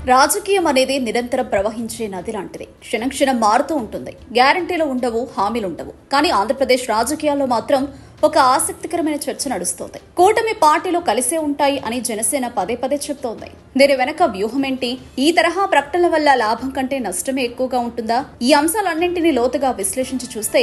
రాజకీయం అనేది నిరంతరం ప్రవహించే నది లాంటిది. క్షణం క్షణం మారుతూ ఉంటుంది. గ్యారంటీలు ఉండవు, హామీలు ఉండవు. కానీ ఆంధ్రప్రదేశ్ రాజకీయాల్లో మాత్రం ఒక ఆసక్తికరమైన చర్చ నడుస్తోంది. కూటమి పార్టీలు కలిసే ఉంటాయి అని జనసేన పదే పదే చెప్తోంది. దీని వెనక వ్యూహం ఏంటి? ఈ తరహా ప్రకటనల వల్ల లాభం కంటే నష్టమే ఎక్కువగా ఉంటుందా? ఈ అంశాలన్నింటినీ లోతుగా విశ్లేషించి చూస్తే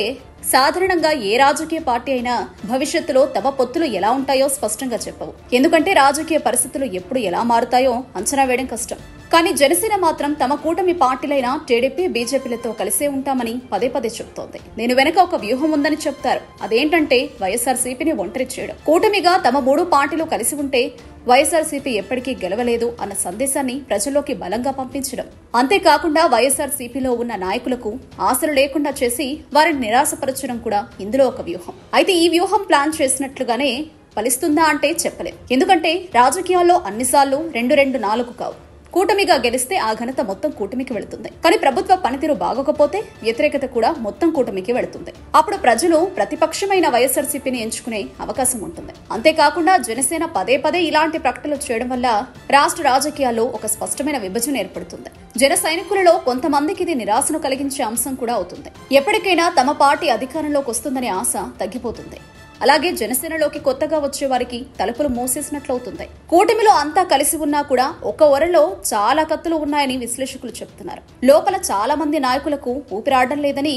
సాధారణంగా ఏ రాజకీయ పార్టీ అయినా భవిష్యత్తులో తమ పొత్తులు ఎలా ఉంటాయో స్పష్టంగా చెప్పవు. ఎందుకంటే రాజకీయ పరిస్థితులు ఎప్పుడు ఎలా మారుతాయో అంచనా వేయడం కష్టం. కానీ జనసేన మాత్రం తమ కూటమి పార్టీలైన టీడీపీ, బీజేపీలతో కలిసే ఉంటామని పదే పదే చెబుతోంది. దీని వెనక ఒక వ్యూహం ఉందని చెప్తారు. అదేంటంటే వైఎస్ఆర్సీపీని ఒంటరి చేయడం. కూటమిగా తమ 3 పార్టీలు కలిసి ఉంటే వైఎస్ఆర్సీపీ ఎప్పటికీ గెలవలేదు అన్న సందేశాన్ని ప్రజల్లోకి బలంగా పంపించడం. అంతేకాకుండా వైఎస్ఆర్సీపీలో ఉన్న నాయకులకు ఆశలు లేకుండా చేసి వారిని నిరాశపరచడం కూడా ఇందులో ఒక వ్యూహం. అయితే ఈ వ్యూహం ప్లాన్ చేసినట్లుగానే ఫలిస్తుందా అంటే చెప్పలేం. ఎందుకంటే రాజకీయాల్లో అన్నిసార్లు 2-4 కావు. కూటమిగా గెలిస్తే ఆ ఘనత మొత్తం కూటమికి వెళుతుంది. కానీ ప్రభుత్వ పనితీరు బాగోకపోతే వ్యతిరేకత కూడా మొత్తం కూటమికి వెళుతుంది. అప్పుడు ప్రజలు ప్రతిపక్షమైన వైఎస్ఆర్సీపీని ఎంచుకునే అవకాశం ఉంటుంది. అంతేకాకుండా జనసేన పదే పదే ఇలాంటి ప్రకటనలు చేయడం వల్ల రాష్ట్ర రాజకీయాల్లో ఒక స్పష్టమైన విభజన ఏర్పడుతుంది. జన సైనికులలో కొంతమందికి ఇది నిరాశను కలిగించే అంశం కూడా అవుతుంది. ఎప్పటికైనా తమ పార్టీ అధికారంలోకి వస్తుందనే ఆశ తగ్గిపోతుంది. అలాగే జనసేనలోకి కొత్తగా వచ్చే వారికి తలుపులు మూసేసినట్లవుతుంది. కూటమిలో అంతా కలిసి ఉన్నా కూడా ఒక ఒరలో చాలా కత్తులు ఉన్నాయని విశ్లేషకులు చెబుతున్నారు. లోపల చాలా మంది నాయకులకు ఊపిరాడడం లేదని,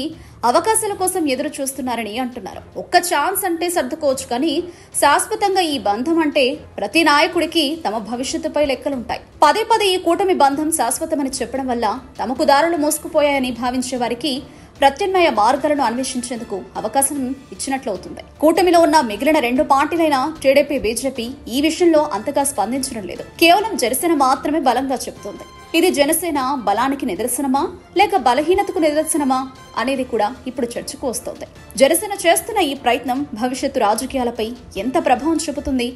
అవకాశాల కోసం ఎదురు చూస్తున్నారని అంటున్నారు. ఒక్క ఛాన్స్ అంటే సర్దుకోవచ్చు, కానీ శాశ్వతంగా ఈ బంధం అంటే ప్రతి నాయకుడికి తమ భవిష్యత్తుపై లెక్కలుంటాయి. పదే పదే ఈ కూటమి బంధం శాశ్వతమని చెప్పడం వల్ల తమకు దారులు మోసుకుపోయాయని భావించే వారికి ప్రత్యామ్నాయ మార్గాలను అన్వేషించేందుకు అవకాశం ఇచ్చినట్లవుతుంది. కూటమిలో ఉన్న మిగిలిన 2 పార్టీలైన టీడీపీ, బీజేపీ ఈ విషయంలో అంతగా స్పందించడం లేదు. కేవలం జనసేన మాత్రమే బలంగా చెబుతోంది. ఇది జనసేన బలానికి నిదర్శనమా లేక బలహీనతకు నిదర్శనమా అనేది కూడా ఇప్పుడు చర్చకు వస్తోంది. జనసేన చేస్తున్న ఈ ప్రయత్నం భవిష్యత్తు రాజకీయాలపై ఎంత ప్రభావం చూపుతుంది?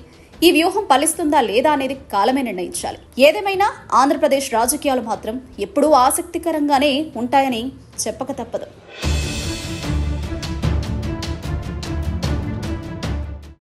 ఈ వ్యూహం ఫలిస్తుందా లేదా అనేది కాలమే నిర్ణయించాలి. ఏదేమైనా ఆంధ్రప్రదేశ్ రాజకీయాలు మాత్రం ఎప్పుడూ ఆసక్తికరంగానే ఉంటాయని చెప్పక తప్పదు.